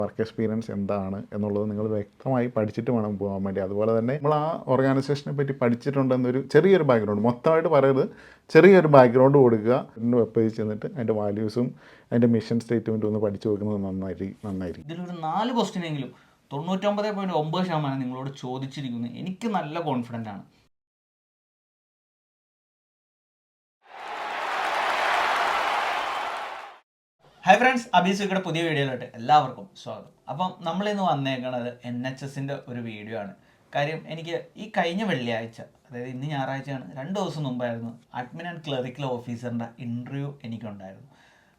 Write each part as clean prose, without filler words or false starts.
Work experience എന്താണ് എന്നുള്ളത് നിങ്ങൾ വ്യക്തമായി പഠിച്ചിട്ട് വേണം പോകാൻ വേണ്ടി. അതുപോലെ തന്നെ നമ്മൾ ആ ഓർഗനൈസേഷനെ പറ്റി പഠിച്ചിട്ടുണ്ടെന്നൊരു ചെറിയൊരു ബാക്ക്ഗ്രൗണ്ട്, മൊത്തമായിട്ട് പറയരുത്, ചെറിയൊരു ബാക്ക്ഗ്രൗണ്ട് കൊടുക്കുക. വെബ് പേജിൽ ചെന്നിട്ട് അതിൻ്റെ വാല്യൂസും അതിൻ്റെ മിഷൻ സ്റ്റേറ്റ്മെൻറ്റും ഒന്ന് പഠിച്ചു വെക്കുന്നത് നന്നായിരിക്കും. ഇതിലൊരു 4 ക്വസ്റ്റ്യനെങ്കിലും 99.9% നിങ്ങളോട് ചോദിച്ചിരിക്കുന്നു. എനിക്ക് നല്ല കോൺഫിഡൻ്റ് ആണ്. ഹായ് ഫ്രണ്ട്സ്, അബീസുയുടെ പുതിയ വീഡിയോയിലോട്ട് എല്ലാവർക്കും സ്വാഗതം. അപ്പം നമ്മളിന്ന് വന്നേക്കുന്നത് NHSൻ്റെ ഒരു വീഡിയോ ആണ്. കാര്യം എനിക്ക് ഈ കഴിഞ്ഞ വെള്ളിയാഴ്ച, അതായത് ഇന്ന് ഞായറാഴ്ചയാണ്, 2 ദിവസം മുമ്പായിരുന്നു അഡ്മിൻ ആൻഡ് ക്ലറിക്കൽ ഓഫീസറിൻ്റെ ഇൻ്റർവ്യൂ എനിക്കുണ്ടായിരുന്നു.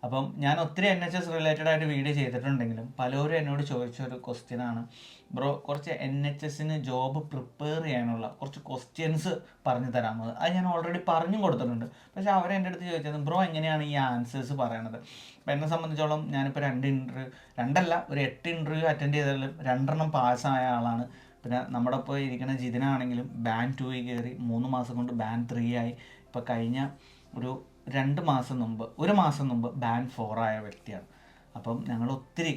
അപ്പം ഞാൻ ഒത്തിരി NHS റിലേറ്റഡ് ആയിട്ട് വീഡിയോ ചെയ്തിട്ടുണ്ടെങ്കിലും പലരും എന്നോട് ചോദിച്ചൊരു ക്വസ്റ്റ്യനാണ്, ബ്രോ കുറച്ച് NHSന് ജോബ് പ്രിപ്പയർ ചെയ്യാനുള്ള കുറച്ച് ക്വസ്റ്റ്യൻസ് പറഞ്ഞു തരാമോ? അത് ഞാൻ ഓൾറെഡി പറഞ്ഞു കൊടുത്തിട്ടുണ്ട്. പക്ഷേ അവരെൻ്റെ അടുത്ത് ചോദിച്ചത്, ബ്രോ എങ്ങനെയാണ് ഈ ആൻസേഴ്സ് പറയണത്? അപ്പോൾ എന്നെ സംബന്ധിച്ചോളം ഞാനിപ്പോൾ 8 ഇൻ്റർവ്യൂ അറ്റൻഡ് ചെയ്തതിൽ 2 പാസ്സായ ആളാണ്. പിന്നെ നമ്മുടെ ഇപ്പോൾ ഇരിക്കുന്ന ജിതിനാണെങ്കിലും ബാൻഡ് 2 കയറി 3 മാസം കൊണ്ട് ബാൻഡ് 3 ആയി. ഇപ്പോൾ കഴിഞ്ഞ ഒരു 2 മാസം മുമ്പ്, 1 മാസം മുമ്പ് ബാൻഡ് 4 ആയ വ്യക്തിയാണ്. അപ്പം ഞങ്ങൾ ഒത്തിരി,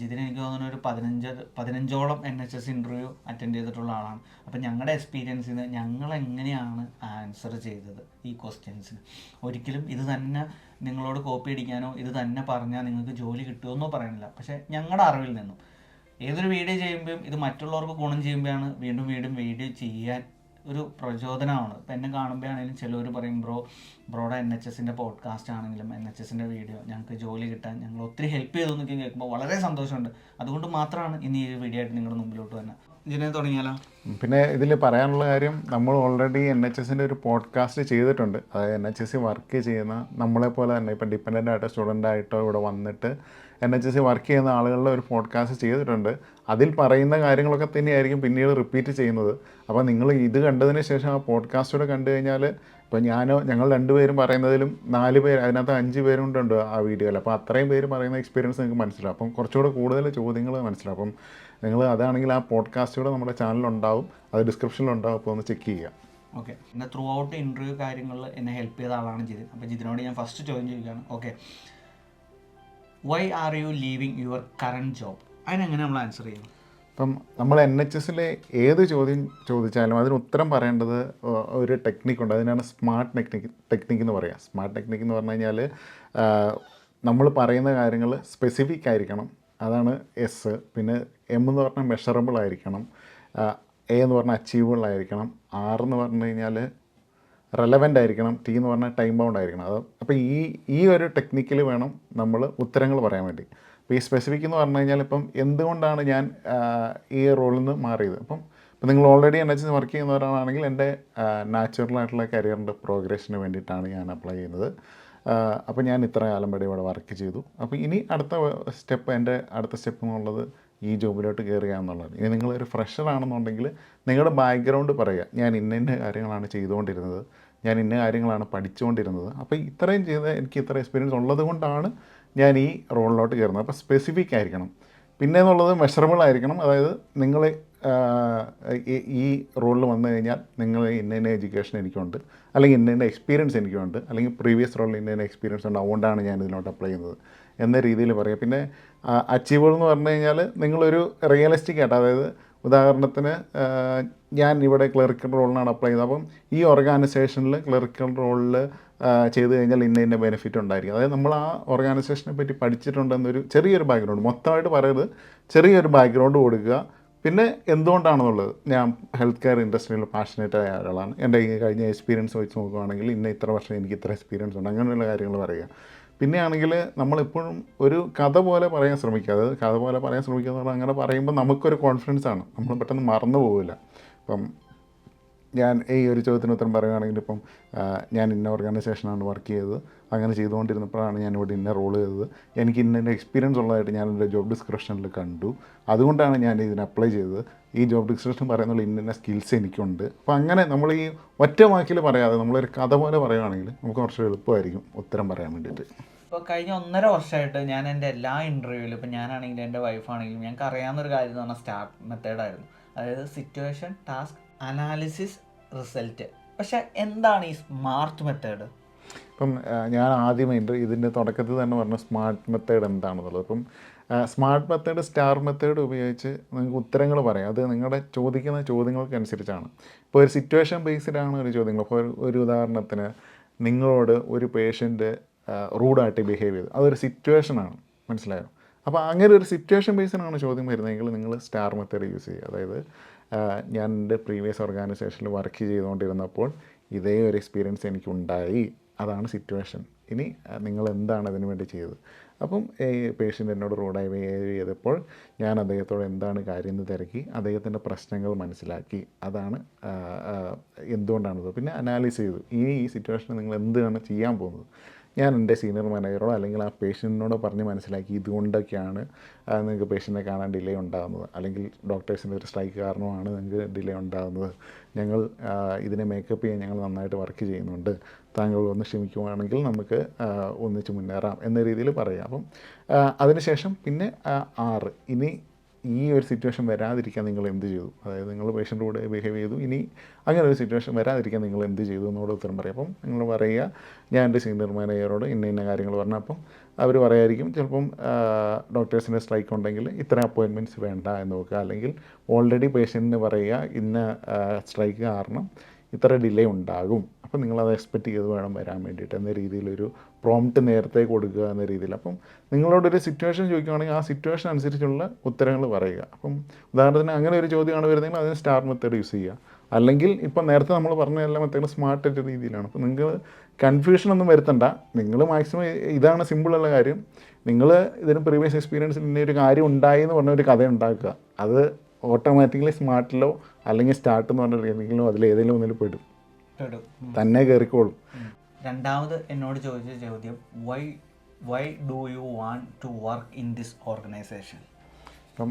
ജിതിന് എനിക്ക് തോന്നുന്ന ഒരു 15ഓളം NHS ഇൻ്റർവ്യൂ അറ്റൻഡ് ചെയ്തിട്ടുള്ള ആളാണ്. അപ്പം ഞങ്ങളുടെ എക്സ്പീരിയൻസിൽ നിന്ന് ഞങ്ങൾ എങ്ങനെയാണ് ആൻസർ ചെയ്തത് ഈ ക്വസ്റ്റ്യൻസിന്, ഒരിക്കലും ഇത് തന്നെ നിങ്ങളോട് കോപ്പി അടിക്കാനോ ഇത് തന്നെ പറഞ്ഞാൽ നിങ്ങൾക്ക് ജോലി കിട്ടുമെന്നോ പറയണില്ല. പക്ഷേ ഞങ്ങളുടെ അറിവിൽ നിന്നും ഏതൊരു വീഡിയോ ചെയ്യുമ്പോഴും ഇത് മറ്റുള്ളവർക്ക് ഗുണം ചെയ്യുമ്പോഴാണ് വീണ്ടും വീഡിയോ ചെയ്യാൻ ഒരു പ്രചോദനമാണ്. ഇപ്പം എന്നെ കാണുമ്പോഴാണെങ്കിലും ചിലർ പറയും, ബ്രോയുടെ NHSൻ്റെ പോഡ്കാസ്റ്റ് ആണെങ്കിലും NHSൻ്റെ വീഡിയോ ഞങ്ങൾക്ക് ജോലി കിട്ടാൻ ഞങ്ങൾ ഒത്തിരി ഹെൽപ്പ് ചെയ്തു എന്നൊക്കെ കേൾക്കുമ്പോൾ വളരെ സന്തോഷമുണ്ട്. അതുകൊണ്ട് മാത്രമാണ് ഇന്ന് ഈ വീഡിയോ ആയിട്ട് നിങ്ങളുടെ മുമ്പിലോട്ട് തന്നെ. ഇതിനെ തുടങ്ങിയാലോ? പിന്നെ ഇതിൽ പറയാനുള്ള കാര്യം, നമ്മൾ ഓൾറെഡി NHSൻ്റെ ഒരു പോഡ്കാസ്റ്റ് ചെയ്തിട്ടുണ്ട്. അതായത് NHS വർക്ക് ചെയ്യുന്ന നമ്മളെപ്പോലെ തന്നെ ഇപ്പം ഡിപ്പെൻഡൻ്റ് ആയിട്ടോ സ്റ്റുഡൻ്റ് ആയിട്ടോ ഇവിടെ വന്നിട്ട് NHS വർക്ക് ചെയ്യുന്ന ആളുകളുടെ ഒരു പോഡ്കാസ്റ്റ് ചെയ്തിട്ടുണ്ട്. അതിൽ പറയുന്ന കാര്യങ്ങളൊക്കെ തന്നെയായിരിക്കും പിന്നീട് റിപ്പീറ്റ് ചെയ്യുന്നത്. അപ്പോൾ നിങ്ങൾ ഇത് കണ്ടതിന് ശേഷം ആ പോഡ്കാസ്റ്റൂടെ കണ്ടു കഴിഞ്ഞാൽ, ഇപ്പോൾ ഞങ്ങൾ 2 പേരും പറയുന്നതിലും 4 പേര്, അതിനകത്ത് 5 പേരും ഉണ്ട് ആ വീഡിയോയിൽ. അപ്പോൾ അത്രയും പേര് പറയുന്ന എക്സ്പീരിയൻസ് നിങ്ങൾക്ക് മനസ്സിലാവും. അപ്പം കുറച്ചുകൂടെ കൂടുതൽ ചോദ്യങ്ങൾ മനസ്സിലാവും. അപ്പം നിങ്ങൾ അതാണെങ്കിൽ ആ പോഡ്കാസ്റ്റൂടെ നമ്മുടെ ചാനലുണ്ടാവും, അത് ഡിസ്ക്രിപ്ഷനിലുണ്ടാവും. അപ്പോൾ ഒന്ന് ചെക്ക് ചെയ്യുക. ഓക്കെ. എന്നെ ത്രൂ ഔട്ട് ഇൻ്റർവ്യൂ കാര്യങ്ങളിൽ എന്നെ ഹെൽപ്പ് ചെയ്ത ആളാണ് ജിതിൻ. അപ്പോൾ ജിതിനോട് ഞാൻ ഫസ്റ്റ് ചോദ്യം ചോദിക്കുകയാണ്, okay, why are you leaving your current job? അതിനെങ്ങനെ നമ്മൾ ആൻസർ ചെയ്യും? ഇപ്പം നമ്മൾ NHSലെ ഏത് ചോദ്യം ചോദിച്ചാലും അതിന് ഉത്തരം പറയേണ്ടത് ഒരു ടെക്നിക്കുണ്ട്. അതിനാണ് സ്മാർട്ട് ടെക്നിക്ക് എന്ന് പറയുക. സ്മാർട്ട് ടെക്നിക്ക് എന്ന് പറഞ്ഞു കഴിഞ്ഞാൽ നമ്മൾ പറയുന്ന കാര്യങ്ങൾ സ്പെസിഫിക് ആയിരിക്കണം, അതാണ് എസ്. പിന്നെ M എന്ന് പറഞ്ഞാൽ മെഷറബിൾ ആയിരിക്കണം, A എന്ന് പറഞ്ഞാൽ അച്ചീവബിൾ ആയിരിക്കണം, R എന്ന് പറഞ്ഞു കഴിഞ്ഞാൽ റെലവൻ്റ് ആയിരിക്കണം, T എന്ന് പറഞ്ഞാൽ ടൈം ബൗണ്ട് ആയിരിക്കണം. അപ്പോൾ ഈ ഒരു ടെക്നിക്കിൽ വേണം നമ്മൾ ഉത്തരങ്ങൾ പറയാൻ വേണ്ടി. അപ്പോൾ ഈ സ്പെസിഫിക് എന്ന് പറഞ്ഞു കഴിഞ്ഞാൽ, ഇപ്പം എന്തുകൊണ്ടാണ് ഞാൻ ഈ റോളിൽ നിന്ന് മാറിയത്. ഇപ്പം നിങ്ങൾ ഓൾറെഡി NHS വർക്ക് ചെയ്യുന്നവരാണെങ്കിൽ എൻ്റെ നാച്ചുറലായിട്ടുള്ള കരിയറിൻ്റെ പ്രോഗ്രഷന് വേണ്ടിയിട്ടാണ് ഞാൻ അപ്ലൈ ചെയ്യുന്നത്. അപ്പോൾ ഞാൻ ഇത്ര കാലം വരെ ഇവിടെ വർക്ക് ചെയ്തു. അപ്പോൾ ഇനി എൻ്റെ അടുത്ത സ്റ്റെപ്പ് എന്നുള്ളത് ഈ ജോബിലോട്ട് കയറുക എന്നുള്ളത്. ഇനി നിങ്ങളൊരു ഫ്രഷർ ആണെന്നുണ്ടെങ്കിൽ നിങ്ങളുടെ ബാക്ക്ഗ്രൗണ്ട് പറയുക, ഞാൻ ഇന്ന കാര്യങ്ങളാണ് ചെയ്തുകൊണ്ടിരുന്നത്, ഞാൻ ഇന്ന കാര്യങ്ങളാണ് പഠിച്ചുകൊണ്ടിരുന്നത്, അപ്പോൾ ഇത്രയും ചെയ്ത് എനിക്ക് ഇത്ര എക്സ്പീരിയൻസ് ഉള്ളത് കൊണ്ടാണ് ഞാൻ ഈ റോളിലോട്ട് കയറുന്നത്. അപ്പോൾ സ്പെസിഫിക് ആയിരിക്കണം. പിന്നെ എന്നുള്ളത് മെഷറബിൾ ആയിരിക്കണം. അതായത് നിങ്ങൾ ഈ റോളിൽ വന്നു കഴിഞ്ഞാൽ നിങ്ങൾ ഇന്ന എഡ്യൂക്കേഷൻ എനിക്കുണ്ട്, അല്ലെങ്കിൽ ഇന്ന എക്സ്പീരിയൻസ് എനിക്കുണ്ട്, അല്ലെങ്കിൽ പ്രീവിയസ് റോളിൽ ഇന്ന എക്സ്പീരിയൻസ് ഉണ്ട്, അതുകൊണ്ടാണ് ഞാൻ ഇതിലോട്ട് അപ്ലൈ ചെയ്യുന്നത് എന്ന രീതിയിൽ പറയുക. പിന്നെ അച്ചീവബിൾ എന്ന് പറഞ്ഞു കഴിഞ്ഞാൽ നിങ്ങളൊരു റിയലിസ്റ്റിക് ആയിട്ട്, അതായത് ഉദാഹരണത്തിന് ഞാൻ ഇവിടെ ക്ലറിക്കൽ റോളിനാണ് അപ്ലൈ ചെയ്തത്, അപ്പം ഈ ഓർഗനൈസേഷനിൽ ക്ലറിക്കൽ റോളിൽ ചെയ്ത് കഴിഞ്ഞാൽ ഇന്ന ബെനിഫിറ്റ് ഉണ്ടായിരിക്കും. അതായത് നമ്മൾ ആ ഓർഗനൈസേഷനെ പറ്റി പഠിച്ചിട്ടുണ്ടെന്നൊരു ചെറിയൊരു ബാക്ക്ഗ്രൗണ്ട്, മൊത്തമായിട്ട് പറയരുത്, ചെറിയൊരു ബാക്ക്ഗ്രൗണ്ട് കൊടുക്കുക. പിന്നെ എന്തുകൊണ്ടാണെന്നുള്ളത്, ഞാൻ ഹെൽത്ത് കെയർ ഇൻഡസ്ട്രിയിൽ പാഷനേറ്റ് ആയ ഒരാളാണ്, എൻ്റെ കഴിഞ്ഞ എക്സ്പീരിയൻസ് വെച്ച് നോക്കുകയാണെങ്കിൽ ഇത്ര വർഷം എനിക്ക് ഇത്ര എക്സ്പീരിയൻസ് ഉണ്ട്, അങ്ങനെയുള്ള കാര്യങ്ങൾ പറയുക. പിന്നെ ആണെങ്കിൽ നമ്മളെപ്പോഴും ഒരു കഥ പോലെ പറയാൻ ശ്രമിക്കുക. അതായത് കഥ പോലെ പറയാൻ ശ്രമിക്കുക എന്ന് പറഞ്ഞാൽ, അങ്ങനെ പറയുമ്പോൾ നമുക്കൊരു കോൺഫിഡൻസ് ആണ്, നമ്മൾ പെട്ടെന്ന് മറന്നു പോകില്ല. ഇപ്പം ഞാൻ ഈ ഒരു ചോദ്യത്തിന് ഉത്തരം പറയുകയാണെങ്കിൽ, ഇപ്പം ഞാൻ ഇന്ന ഓർഗനൈസേഷനാണ് വർക്ക് ചെയ്തത്, അങ്ങനെ ചെയ്തുകൊണ്ടിരുന്നപ്പോഴാണ് ഞാനിവിടെ ഇന്ന റോൾ ചെയ്തത്, എനിക്ക് ഇന്ന എക്സ്പീരിയൻസ് ഉള്ളതായിട്ട് ഞാൻ എൻ്റെ ജോബ് ഡിസ്ക്രിപ്ഷനിൽ കണ്ടു, അതുകൊണ്ടാണ് ഞാൻ ഇതിന് അപ്ലൈ ചെയ്തത്, ഈ ജോബ് ഡിസ്ക്രിപ്ഷൻ പറയുന്നുള്ള ഇന്ന സ്കിൽസ് എനിക്കുണ്ട്. അപ്പോൾ അങ്ങനെ നമ്മൾ ഈ ഒറ്റ വാക്കിൽ പറയാതെ നമ്മളൊരു കഥ പോലെ പറയുകയാണെങ്കിൽ നമുക്ക് കുറച്ച് എളുപ്പമായിരിക്കും ഉത്തരം പറയാൻ വേണ്ടിയിട്ട്. ഇപ്പോൾ കഴിഞ്ഞ 1.5 വർഷമായിട്ട് ഞാൻ എൻ്റെ എല്ലാ ഇൻ്റർവ്യൂവിലും, ഇപ്പോൾ ഞാനാണെങ്കിലും എൻ്റെ വൈഫാണെങ്കിലും, ഞങ്ങൾക്ക് അറിയാവുന്നൊരു കാര്യം എന്ന് പറഞ്ഞാൽ സ്റ്റാർ മെത്തേഡായിരുന്നു. അതായത് സിറ്റുവേഷൻ, ടാസ്ക്, അനാലിസിസ്, റിസൾട്ട്. പക്ഷേ എന്താണ് ഈ സ്മാർട്ട് മെത്തേഡ്? ഇപ്പം ഞാൻ ആദ്യമേ ഇതിൻ്റെ തുടക്കത്തിൽ തന്നെ പറഞ്ഞ സ്മാർട്ട് മെത്തേഡ് എന്താണെന്നുള്ളത്. ഇപ്പം സ്മാർട്ട് മെത്തേഡ്, സ്റ്റാർ മെത്തേഡ് ഉപയോഗിച്ച് നിങ്ങൾക്ക് ഉത്തരങ്ങൾ പറയാം. അത് നിങ്ങളുടെ ചോദിക്കുന്ന ചോദ്യങ്ങൾക്കനുസരിച്ചാണ്. ഇപ്പോൾ ഒരു സിറ്റുവേഷൻ ബേസ്ഡാണ് ഒരു ചോദ്യങ്ങൾ. ഇപ്പോൾ ഒരു ഉദാഹരണത്തിന് നിങ്ങളോട് ഒരു പേഷ്യൻ്റ് റൂഡായിട്ട് ബിഹേവ് ചെയ്തു, അതൊരു സിറ്റുവേഷനാണ്, മനസ്സിലായോ? അപ്പോൾ അങ്ങനെ ഒരു സിറ്റുവേഷൻ ബേസിനാണ് ചോദ്യം വരുന്നതെങ്കിൽ നിങ്ങൾ സ്റ്റാർ മെത്തേഡ് യൂസ് ചെയ്യുക. അതായത് ഞാൻ എൻ്റെ പ്രീവിയസ് ഓർഗനൈസേഷനിൽ വർക്ക് ചെയ്തുകൊണ്ടിരുന്നപ്പോൾ ഇതേ ഒരു എക്സ്പീരിയൻസ് എനിക്കുണ്ടായി, അതാണ് സിറ്റുവേഷൻ. ഇനി നിങ്ങൾ എന്താണ് അതിനു വേണ്ടി ചെയ്തത്? അപ്പം പേഷ്യൻ്റ് എന്നോട് റൂഡായി ബിഹേവ് ചെയ്തപ്പോൾ ഞാൻ അദ്ദേഹത്തോട് എന്താണ് കാര്യം എന്ന് തിരക്കി, അദ്ദേഹത്തിൻ്റെ പ്രശ്നങ്ങൾ മനസ്സിലാക്കി, അതാണ് എന്തുകൊണ്ടാണത്, പിന്നെ അനാലിസ് ചെയ്തു ഈ സിറ്റുവേഷനിൽ നിങ്ങൾ എന്താണ് ചെയ്യാൻ പോകുന്നത്. ഞാൻ എൻ്റെ സീനിയർ മാനേജറോടോ അല്ലെങ്കിൽ ആ പേഷ്യൻറ്റിനോടോ പറഞ്ഞ് മനസ്സിലാക്കി ഇതുകൊണ്ടൊക്കെയാണ് നിങ്ങൾക്ക് പേഷ്യൻറ്റിനെ കാണാൻ ഡിലേ ഉണ്ടാകുന്നത്, അല്ലെങ്കിൽ ഡോക്ടേഴ്സിൻ്റെ ഒരു സ്ട്രൈക്ക് കാരണമാണ് നിങ്ങൾക്ക് ഡിലേ ഉണ്ടാകുന്നത്. ഞങ്ങൾ ഇതിനെ മേക്കപ്പ് ചെയ്യാൻ ഞങ്ങൾ നന്നായിട്ട് വർക്ക് ചെയ്യുന്നുണ്ട്, താങ്കൾ ഒന്ന് ക്ഷമിക്കുവാണെങ്കിൽ നമുക്ക് ഒന്നിച്ച് മുന്നേറാം എന്ന രീതിയിൽ പറയാം. അപ്പം അതിനുശേഷം പിന്നെ 6 ഇനി ഈ ഒരു സിറ്റുവേഷൻ വരാതിരിക്കാൻ നിങ്ങൾ എന്ത് ചെയ്തു, അതായത് നിങ്ങൾ പേഷ്യൻ്റ് ബിഹേവ് ചെയ്തു, ഇനി അങ്ങനെ ഒരു സിറ്റുവേഷൻ വരാതിരിക്കാൻ നിങ്ങൾ എന്ത് ചെയ്തു എന്നോട് ഉത്തരം പറയും. അപ്പം നിങ്ങൾ പറയുക, ഞാൻ എൻ്റെ സീനിയർ മാനേജറോട് ഇന്ന കാര്യങ്ങൾ പറഞ്ഞു. അപ്പം അവർ പറയായിരിക്കും ചിലപ്പം ഡോക്ടേഴ്സിൻ്റെ സ്ട്രൈക്ക് ഉണ്ടെങ്കിൽ ഇത്ര അപ്പോയിൻമെൻറ്റ്സ് വേണ്ട എന്ന് നോക്കുക, അല്ലെങ്കിൽ ഓൾറെഡി പേഷ്യൻറ്റിന് പറയുക ഇന്ന സ്ട്രൈക്ക് കാരണം ഇത്ര ഡിലേ ഉണ്ടാകും, അപ്പം നിങ്ങളത് എക്സ്പെക്റ്റ് ചെയ്ത് വേണം വരാൻ വേണ്ടിയിട്ട് എന്ന രീതിയിലൊരു പ്രോംപ്റ്റ് നേരത്തെ കൊടുക്കുക എന്ന രീതിയിൽ. അപ്പം നിങ്ങളോടൊരു സിറ്റുവേഷൻ ചോദിക്കുകയാണെങ്കിൽ ആ സിറ്റുവേഷൻ അനുസരിച്ചുള്ള ഉത്തരങ്ങൾ പറയുക. അപ്പം ഉദാഹരണത്തിന് അങ്ങനെ ഒരു ചോദ്യമാണ് വരുന്നതെങ്കിൽ അതിന് സ്റ്റാർ മെത്തേഡ് യൂസ് ചെയ്യുക. അല്ലെങ്കിൽ ഇപ്പം നേരത്തെ നമ്മൾ പറഞ്ഞ എല്ലാ മെത്തേഡും സ്മാർട്ട് രീതിയിലാണ്. അപ്പോൾ നിങ്ങൾ കൺഫ്യൂഷനൊന്നും വരുത്തണ്ട. നിങ്ങൾ മാക്സിമം ഇതാണ് സിമ്പിളുള്ള കാര്യം, നിങ്ങൾ ഇതിന് പ്രീവിയസ് എക്സ്പീരിയൻസിൽ ഇന്ന ഒരു കാര്യം ഉണ്ടായി എന്ന് പറഞ്ഞ ഒരു കഥ ഉണ്ടാക്കുക. അത് ഓട്ടോമാറ്റിക്കലി സ്മാർട്ടിലോ അല്ലെങ്കിൽ സ്റ്റാർട്ട് എന്ന് പറഞ്ഞ ഏതെങ്കിലും അതിലേതെങ്കിലും ഒന്നിൽ പെടും, തന്നെ കയറിക്കോളും. രണ്ടാമത് എന്നോട് ചോദിച്ച ചോദ്യം, why do you want to work in this organisation? അപ്പം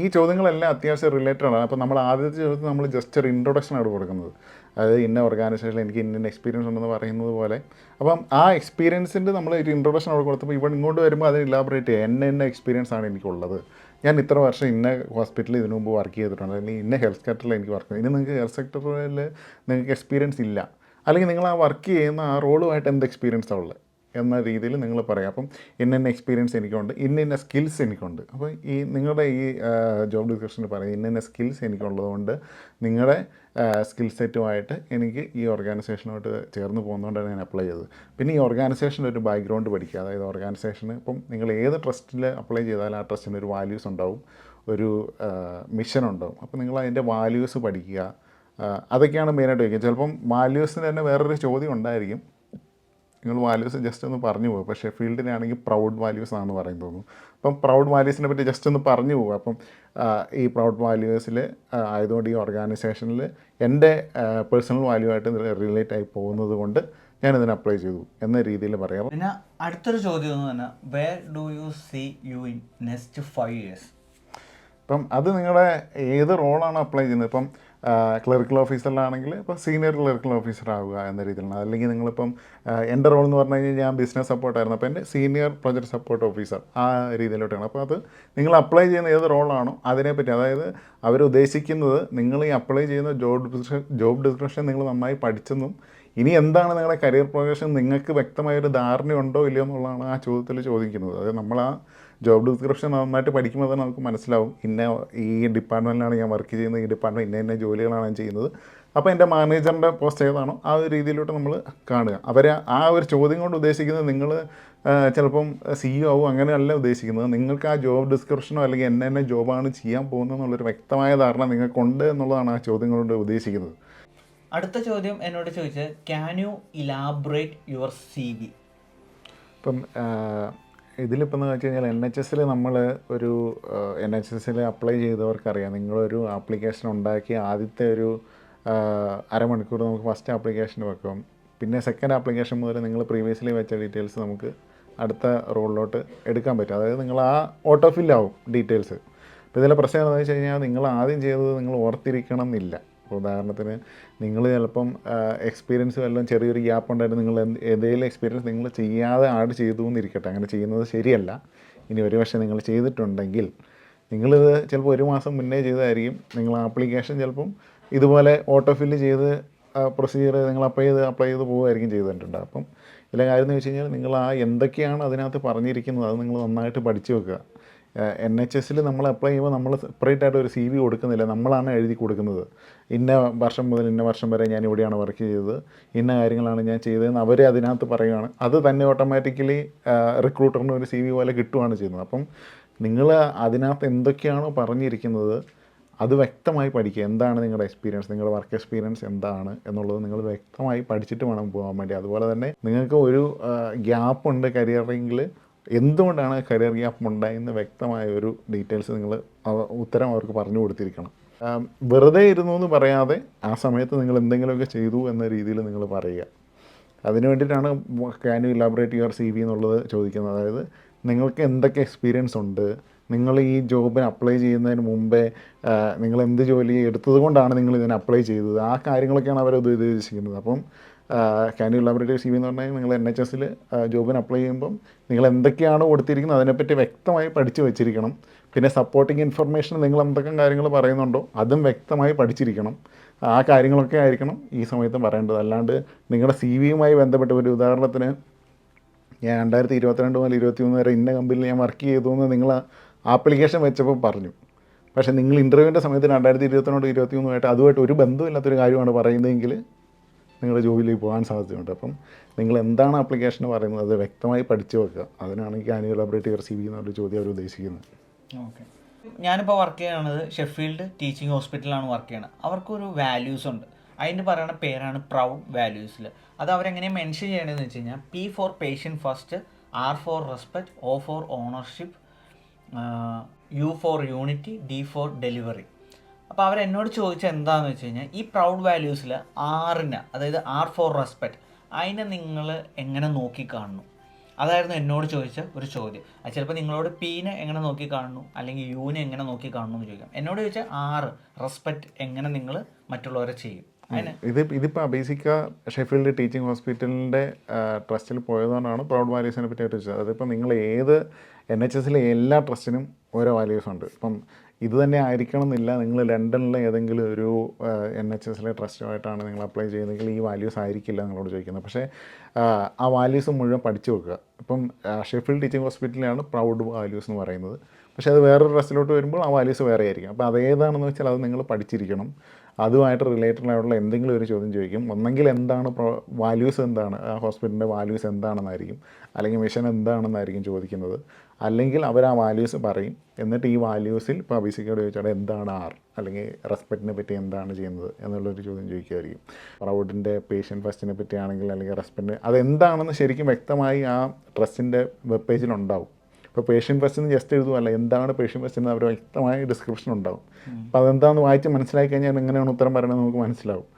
ഈ ചോദ്യങ്ങളെല്ലാം അത്യാവശ്യം റിലേറ്റഡ് ആണ്. അപ്പോൾ നമ്മൾ ആദ്യത്തെ ചോദ്യത്തിൽ നമ്മൾ ജസ്റ്റ് ഒരു ഇൻട്രൊഡക്ഷനാണ് കൊടുക്കുന്നത്. അതായത് ഇന്ന ഓർഗനൈസേഷനിൽ എനിക്ക് ഇന്ന എക്സ്പീരിയൻസ് ഉണ്ടെന്ന് പറയുന്നത് പോലെ. അപ്പം ആ എക്സ്പീരിയൻസിൻ്റെ നമ്മൾ ഒരു ഇൻട്രൊഡക്ഷൻ അവിടെ കൊടുത്തപ്പോൾ ഇവിടെ ഇങ്ങോട്ട് വരുമ്പോൾ അത് ഇലാബറേറ്റ് ചെയ്യുക, എന്ന എക്സ്പീരിയൻസ് ആണ് എനിക്കുള്ളത്, ഞാൻ ഇത്ര വർഷം ഇന്ന ഹോസ്പിറ്റലിൽ ഇതിനു മുമ്പ് വർക്ക് ചെയ്തിട്ടുണ്ട്, അല്ലെങ്കിൽ ഇന്ന ഹെൽത്ത് സെക്ടറിൽ എനിക്ക് വർക്ക് ചെയ്തു. ഇനി നിങ്ങൾക്ക് ഹെൽത്ത് സെക്ടറിൽ നിങ്ങൾക്ക് എക്സ്പീരിയൻസ് ഇല്ല, അല്ലെങ്കിൽ നിങ്ങൾ ആ വർക്ക് ചെയ്യുന്ന ആ റോളുമായിട്ട് എന്ത് എക്സ്പീരിയൻസാണ് ഉള്ളത് എന്ന രീതിയിൽ നിങ്ങൾ പറയാം. അപ്പം ഇന്ന എക്സ്പീരിയൻസ് എനിക്കുണ്ട്, ഇന്ന സ്കിൽസ് എനിക്കുണ്ട്. അപ്പോൾ ഈ നിങ്ങളുടെ ഈ ജോബ് ഡിസ്ക്രിപ്ഷനിൽ പറയും ഇന്ന സ്കിൽസ് എനിക്കുള്ളതുകൊണ്ട് നിങ്ങളുടെ സ്കിൽ സെറ്റുമായിട്ട് എനിക്ക് ഈ ഓർഗനൈസേഷനോട്ട് ചേർന്ന് പോകുന്നതുകൊണ്ടാണ് ഞാൻ അപ്ലൈ ചെയ്തത്. പിന്നെ ഈ ഓർഗനൈസേഷൻ്റെ ഒരു ബാക്ക്ഗ്രൗണ്ട് പഠിക്കുക. അതായത് ഓർഗനൈസേഷന് ഇപ്പം നിങ്ങൾ ഏത് ട്രസ്റ്റിൽ അപ്ലൈ ചെയ്താലും ആ ട്രസ്റ്റിന് ഒരു വാല്യൂസ് ഉണ്ടാവും, ഒരു മിഷൻ ഉണ്ടാവും. അപ്പോൾ നിങ്ങൾ അതിൻ്റെ വാല്യൂസ് പഠിക്കുക. അതൊക്കെയാണ് മെയിനായിട്ട് വയ്ക്കുക. ചിലപ്പം വാല്യൂസിന് തന്നെ വേറൊരു ചോദ്യം ഉണ്ടായിരിക്കും, നിങ്ങൾ വാല്യൂസ് ജസ്റ്റ് ഒന്ന് പറഞ്ഞു പോകും. പക്ഷേ ഫീൽഡിനാണെങ്കിൽ പ്രൗഡ് വാല്യൂസ് ആണെന്ന് പറയും തോന്നുന്നു. അപ്പം പ്രൗഡ് വാല്യൂസിനെ പറ്റി ജസ്റ്റ് ഒന്ന് പറഞ്ഞു പോകും. അപ്പം ഈ പ്രൗഡ് വാല്യൂസിൽ ആയതുകൊണ്ട് ഈ ഓർഗനൈസേഷനിൽ എൻ്റെ പേഴ്സണൽ വാല്യൂ ആയിട്ട് റിലേറ്റ് ആയി പോകുന്നത് കൊണ്ട് ഞാനിതിന് അപ്ലൈ ചെയ്തു എന്ന രീതിയിൽ പറയാം. പിന്നെ അടുത്തൊരു ചോദ്യം എന്ന് പറഞ്ഞാൽ, where do you see you in next 5 years? ഇപ്പം അത് നിങ്ങളുടെ ഏത് റോളാണ് അപ്ലൈ ചെയ്യുന്നത്. ഇപ്പം ക്ലറിക്കൽ ഓഫീസറിലാണെങ്കിൽ ഇപ്പോൾ സീനിയർ ക്ലറിക്കൽ ഓഫീസർ ആവുക എന്ന രീതിയിലാണ്. അല്ലെങ്കിൽ നിങ്ങളിപ്പം എൻ്റെ റോൾ എന്ന് പറഞ്ഞു കഴിഞ്ഞാൽ ഞാൻ ബിസിനസ് സപ്പോർട്ടായിരുന്നു, അപ്പോൾ എൻ്റെ സീനിയർ പ്രൊജക്ട് സപ്പോർട്ട് ഓഫീസർ ആ രീതിയിലോട്ടാണ്. അപ്പോൾ അത് നിങ്ങൾ അപ്ലൈ ചെയ്യുന്ന ഏത് റോളാണോ അതിനെപ്പറ്റി, അതായത് അവരുദ്ദേശിക്കുന്നത് നിങ്ങൾ ഈ അപ്ലൈ ചെയ്യുന്ന ജോബ് ഡിസ്ക്രിപ്ഷൻ നിങ്ങൾ നന്നായി പഠിച്ചെന്നും ഇനി എന്താണ് നിങ്ങളുടെ കരിയർ പ്രോഗ്രഷൻ നിങ്ങൾക്ക് വ്യക്തമായൊരു ധാരണയുണ്ടോ ഇല്ലയോ എന്നുള്ളതാണ് ആ ചോദ്യത്തിൽ ചോദിക്കുന്നത്. അതായത് നമ്മൾ ആ ജോബ് ഡിസ്ക്രിപ്ഷൻ നന്നായിട്ട് പഠിക്കുമ്പോൾ തന്നെ നമുക്ക് മനസ്സിലാവും ഈ ഡിപ്പാർട്ട്മെൻറ്റിലാണ് ഞാൻ വർക്ക് ചെയ്യുന്നത്, ഈ ഡിപ്പാർട്ട്മെൻറ്റ് ഇന്ന ജോലികളാണ് ഞാൻ ചെയ്യുന്നത്, അപ്പോൾ എൻ്റെ മാനേജറിൻ്റെ പോസ്റ്റ് ഏതാണോ ആ ഒരു രീതിയിലോട്ട് നമ്മൾ കാണുക. അവരെ ആ ഒരു ചോദ്യം കൊണ്ട് ഉദ്ദേശിക്കുന്നത് നിങ്ങൾ ചിലപ്പം CEO ആവും അങ്ങനെയല്ല ഉദ്ദേശിക്കുന്നത്, നിങ്ങൾക്ക് ആ ജോബ് ഡിസ്ക്രിപ്ഷനോ അല്ലെങ്കിൽ എന്നെ ജോബാണ് ചെയ്യാൻ പോകുന്നത് എന്നുള്ളൊരു വ്യക്തമായ ധാരണ നിങ്ങൾക്കുണ്ട് എന്നുള്ളതാണ് ആ ചോദ്യം കൊണ്ട് ഉദ്ദേശിക്കുന്നത്. അടുത്ത ചോദ്യം എന്നോട് ചോദിച്ചത്, can you elaborate your CV? ഇപ്പം ഇതിലിപ്പം എന്ന് വെച്ച് കഴിഞ്ഞാൽ NHSൽ നമ്മൾ ഒരു NHSൽ അപ്ലൈ ചെയ്തവർക്കറിയാം, നിങ്ങളൊരു ആപ്ലിക്കേഷൻ ഉണ്ടാക്കി ആദ്യത്തെ ഒരു അരമണിക്കൂർ നമുക്ക് ഫസ്റ്റ് ആപ്ലിക്കേഷൻ വെക്കും. പിന്നെ സെക്കൻഡ് ആപ്ലിക്കേഷൻ മുതൽ നിങ്ങൾ പ്രീവിയസ്ലി വെച്ച ഡീറ്റെയിൽസ് നമുക്ക് അടുത്ത റോളിലോട്ട് എടുക്കാൻ പറ്റും. അതായത് നിങ്ങൾ ആ ഓട്ടോ ഫില്ലാവും ഡീറ്റെയിൽസ്. അപ്പോൾ ഇതിലെ പ്രശ്നം എന്താണെന്ന് വെച്ച് കഴിഞ്ഞാൽ നിങ്ങൾ ആദ്യം ചെയ്തത് നിങ്ങൾ ഓർത്തിരിക്കണം എന്നില്ല. ഇപ്പോൾ ഉദാഹരണത്തിന് നിങ്ങൾ ചിലപ്പം എക്സ്പീരിയൻസ് വല്ലതും ചെറിയൊരു ഗ്യാപ്പ് ഉണ്ടായിട്ട് നിങ്ങൾ ഏതെങ്കിലും എക്സ്പീരിയൻസ് നിങ്ങൾ ചെയ്യാതെ ആഡ് ചെയ്തു എന്നിരിക്കട്ടെ, അങ്ങനെ ചെയ്യുന്നത് ശരിയല്ല. ഇനി ഒരു പക്ഷേ നിങ്ങൾ ചെയ്തിട്ടുണ്ടെങ്കിൽ നിങ്ങളിത് ചിലപ്പോൾ 1 മാസം മുന്നേ ചെയ്തതായിരിക്കും. നിങ്ങൾ ആപ്ലിക്കേഷൻ ചിലപ്പം ഇതുപോലെ ഓട്ടോ ഫില്ല് ചെയ്ത് പ്രൊസീജിയർ നിങ്ങൾ അപ്ലൈ ചെയ്ത് പോകുമായിരിക്കും ചെയ്തിട്ടുണ്ട്. അപ്പം ഇതിലെ കാര്യം എന്ന് വെച്ച് കഴിഞ്ഞാൽ നിങ്ങൾ ആ എന്തൊക്കെയാണ് അതിനകത്ത് പറഞ്ഞിരിക്കുന്നത് അത് നിങ്ങൾ നന്നായിട്ട് പഠിച്ചു വെക്കുക. NHS നമ്മൾ അപ്ലൈ ചെയ്യുമ്പോൾ നമ്മൾ സെപ്പറേറ്റ് ആയിട്ട് ഒരു CV കൊടുക്കുന്നില്ല, നമ്മളാണ് എഴുതി കൊടുക്കുന്നത്. ഇന്ന വർഷം മുതൽ ഇന്ന വർഷം വരെ ഞാൻ ഇവിടെയാണ് വർക്ക് ചെയ്തത്, ഇന്ന കാര്യങ്ങളാണ് ഞാൻ ചെയ്തതെന്ന് അവർ അതിനകത്ത് പറയുകയാണ്. അത് തന്നെ ഓട്ടോമാറ്റിക്കലി റിക്രൂട്ടറിന് ഒരു CV പോലെ കിട്ടുകയാണ് ചെയ്യുന്നത്. അപ്പം നിങ്ങൾ അതിനകത്ത് എന്തൊക്കെയാണോ പറഞ്ഞിരിക്കുന്നത് അത് വ്യക്തമായി പഠിക്കുക. എന്താണ് നിങ്ങളുടെ എക്സ്പീരിയൻസ്, നിങ്ങളുടെ വർക്ക് എക്സ്പീരിയൻസ് എന്താണ് എന്നുള്ളത് നിങ്ങൾ വ്യക്തമായി പഠിച്ചിട്ട് വേണം പോകാൻ വേണ്ടി. അതുപോലെ തന്നെ നിങ്ങൾക്ക് ഒരു ഗ്യാപ്പുണ്ട് കരിയറിൽ, എന്തുകൊണ്ടാണ് കരിയർ ഗ്യാപ്പ് ഉണ്ടായെന്ന് വ്യക്തമായ ഒരു ഡീറ്റെയിൽസ് നിങ്ങൾ ഉത്തരം അവർക്ക് പറഞ്ഞു കൊടുത്തിരിക്കണം. വെറുതെ ഇരുന്നു എന്ന് പറയാതെ ആ സമയത്ത് നിങ്ങൾ എന്തെങ്കിലുമൊക്കെ ചെയ്തു എന്ന രീതിയിൽ നിങ്ങൾ പറയുക. അതിന് വേണ്ടിയിട്ടാണ് can you elaborate your CV എന്നുള്ളത് ചോദിക്കുന്നത്. അതായത് നിങ്ങൾക്ക് എന്തൊക്കെ എക്സ്പീരിയൻസ് ഉണ്ട്, നിങ്ങൾ ഈ ജോബിന് അപ്ലൈ ചെയ്യുന്നതിന് മുമ്പേ നിങ്ങൾ എന്ത് ജോലി എടുത്തത് കൊണ്ടാണ് നിങ്ങൾ ഇതിന് അപ്ലൈ ചെയ്തത്, ആ കാര്യങ്ങളൊക്കെയാണ് അവരത് ഉദ്ദേശിക്കുന്നത്. അപ്പം can you elaborate your CV എന്ന് പറഞ്ഞാൽ നിങ്ങൾ NHS ജോബിന് അപ്ലൈ ചെയ്യുമ്പം നിങ്ങൾ എന്തൊക്കെയാണ് കൊടുത്തിരിക്കുന്നത് അതിനെപ്പറ്റി വ്യക്തമായി പഠിച്ചു വെച്ചിരിക്കണം. പിന്നെ സപ്പോർട്ടിങ് ഇൻഫർമേഷൻ നിങ്ങൾ എന്തൊക്കെ കാര്യങ്ങൾ പറയുന്നുണ്ടോ അതും വ്യക്തമായി പഠിച്ചിരിക്കണം. ആ കാര്യങ്ങളൊക്കെ ആയിരിക്കണം ഈ സമയത്ത് പറയേണ്ടത്. അല്ലാണ്ട് നിങ്ങളുടെ CVയുമായി ബന്ധപ്പെട്ട് ഒരു ഉദാഹരണത്തിന് ഞാൻ 2022 മുതൽ 2021 വരെ ഇന്ന കമ്പനിയിൽ ഞാൻ വർക്ക് ചെയ്തു എന്ന് നിങ്ങൾ ആപ്ലിക്കേഷൻ വെച്ചപ്പോൾ പറഞ്ഞു. പക്ഷേ നിങ്ങൾ ഇൻ്റർവ്യൂവിൻ്റെ സമയത്ത് 2022 2023 അതുമായിട്ട് ഒരു ബന്ധമില്ലാത്തൊരു കാര്യമാണ് പറയുന്നതെങ്കിൽ നിങ്ങളുടെ ജോബിലേക്ക് പോകാൻ സാധ്യതയുണ്ട്. അപ്പം നിങ്ങൾ എന്താണ് ആപ്ലിക്കേഷന് പറയുന്നത് അത് വ്യക്തമായി പഠിച്ചു വെക്കുക. അതിനാണ് can you elaborate your CV എന്നൊരു ചോദ്യം അവർ ഉദ്ദേശിക്കുന്നത്. ഓക്കെ. ഞാനിപ്പോൾ വർക്ക് ചെയ്യണത് ഷെഫീൽഡ് ടീച്ചിങ് ഹോസ്പിറ്റലിലാണ് വർക്ക് ചെയ്യണത്. അവർക്കൊരു വാല്യൂസ് ഉണ്ട്, അതിൻ്റെ പറയുന്ന പേരാണ് പ്രൗഡ് വാല്യൂസിൽ. അത് അവരെങ്ങനെ മെൻഷൻ ചെയ്യണമെന്ന് വെച്ച് കഴിഞ്ഞാൽ P for patient first, R for respect, O for ownership, U for unity, D for delivery. അപ്പോൾ അവരെന്നോട് ചോദിച്ചത് എന്താണെന്ന് വെച്ച് കഴിഞ്ഞാൽ ഈ പ്രൗഡ് വാല്യൂസിൽ ആറിന്, അതായത് R ഫോർ റെസ്പെക്റ്റ്, അതിനെ നിങ്ങൾ എങ്ങനെ നോക്കിക്കാണുന്നു, അതായിരുന്നു എന്നോട് ചോദിച്ച ഒരു ചോദ്യം. അത് ചിലപ്പോൾ നിങ്ങളോട് Pനെ എങ്ങനെ നോക്കിക്കാണുന്നു അല്ലെങ്കിൽ Uനെ എങ്ങനെ നോക്കിക്കാണുന്നു എന്ന് ചോദിക്കാം. എന്നോട് ചോദിച്ചാൽ R റെസ്പെക്റ്റ് എങ്ങനെ നിങ്ങൾ മറ്റുള്ളവരെ ചെയ്യും. ഇതിപ്പോൾ ബേസിക്ക ഷെഫീൽഡ് ടീച്ചിങ് ഹോസ്പിറ്റലിൻ്റെ ട്രസ്റ്റിൽ പോയതുകൊണ്ടാണ് പ്രൗഡ് വാല്യൂസിനെ പറ്റിയിട്ട് ചോദിച്ചത്. അതിപ്പോൾ നിങ്ങൾ ഏത് NHSലെ എല്ലാ ട്രസ്റ്റിനും ഓരോ വാല്യൂസ് ഉണ്ട്. ഇപ്പം ഇത് തന്നെ ആയിരിക്കണം എന്നില്ല. നിങ്ങൾ ലണ്ടനിലെ ഏതെങ്കിലും ഒരു NHSലെ ട്രസ്റ്റുമായിട്ടാണ് നിങ്ങൾ അപ്ലൈ ചെയ്യുന്നതെങ്കിൽ ഈ വാല്യൂസ് ആയിരിക്കില്ല നിങ്ങളോട് ചോദിക്കുന്നത്. പക്ഷേ ആ വാല്യൂസ് മുഴുവൻ പഠിച്ചു വെക്കുക. ഇപ്പം ഷെഫീൽഡ് ടീച്ചിങ് ഹോസ്പിറ്റലിലാണ് പ്രൗഡ് വാല്യൂസ് എന്ന് പറയുന്നത്. പക്ഷേ അത് വേറൊരു ട്രസ്റ്റിലോട്ട് വരുമ്പോൾ ആ വാല്യൂസ് വേറെ ആയിരിക്കും. അപ്പോൾ അതേതാണെന്ന് വെച്ചാൽ അത് നിങ്ങൾ പഠിച്ചിരിക്കണം. അതുമായിട്ട് റിലേറ്റഡ് ആയിട്ടുള്ള എന്തെങ്കിലും ഒരു ചോദ്യം ചോദിക്കും. ഒന്നെങ്കിൽ എന്താണ് വാല്യൂസ്, എന്താണ് ആ ഹോസ്പിറ്റലിൻ്റെ വാല്യൂസ് എന്താണെന്നായിരിക്കും, അല്ലെങ്കിൽ മിഷൻ എന്താണെന്നായിരിക്കും ചോദിക്കുന്നത്. അല്ലെങ്കിൽ അവർ ആ വാല്യൂസ് പറയും. എന്നിട്ട് ഈ വാല്യൂസിൽ ഇപ്പോൾ ബേസിക്കോട് ചോദിച്ചാൽ എന്താണ് R, അല്ലെങ്കിൽ റെസ്പെക്റ്റിനെ പറ്റി എന്താണ് ചെയ്യുന്നത് എന്നുള്ളൊരു ചോദ്യം ചോദിക്കുമായിരിക്കും. പ്രൗഡിൻ്റെ പേഷ്യൻ്റ് ഫസ്റ്റിനെ പറ്റിയാണെങ്കിൽ അല്ലെങ്കിൽ റെസ്പെക്റ്റിന് അതെന്താണെന്ന് ശരിക്കും വ്യക്തമായി ആ ട്രസ്റ്റിൻ്റെ വെബ് പേജിലുണ്ടാവും. ഇപ്പോൾ പേഷ്യൻ്റ് ഫസ്റ്റ് എന്ന് ജസ്റ്റ് എഴുതുമല്ല, എന്താണ് പേഷ്യൻ്റ് ഫസ്റ്റ് എന്ന് അവർ വ്യക്തമായ ഡിസ്ക്രിപ്ഷൻ ഉണ്ടാവും. അപ്പോൾ അതെന്താണെന്ന് വായിച്ച് മനസ്സിലാക്കി കഴിഞ്ഞാൽ എങ്ങനെയാണ് ഉത്തരം പറയണമെന്ന് നമുക്ക് മനസ്സിലാവും.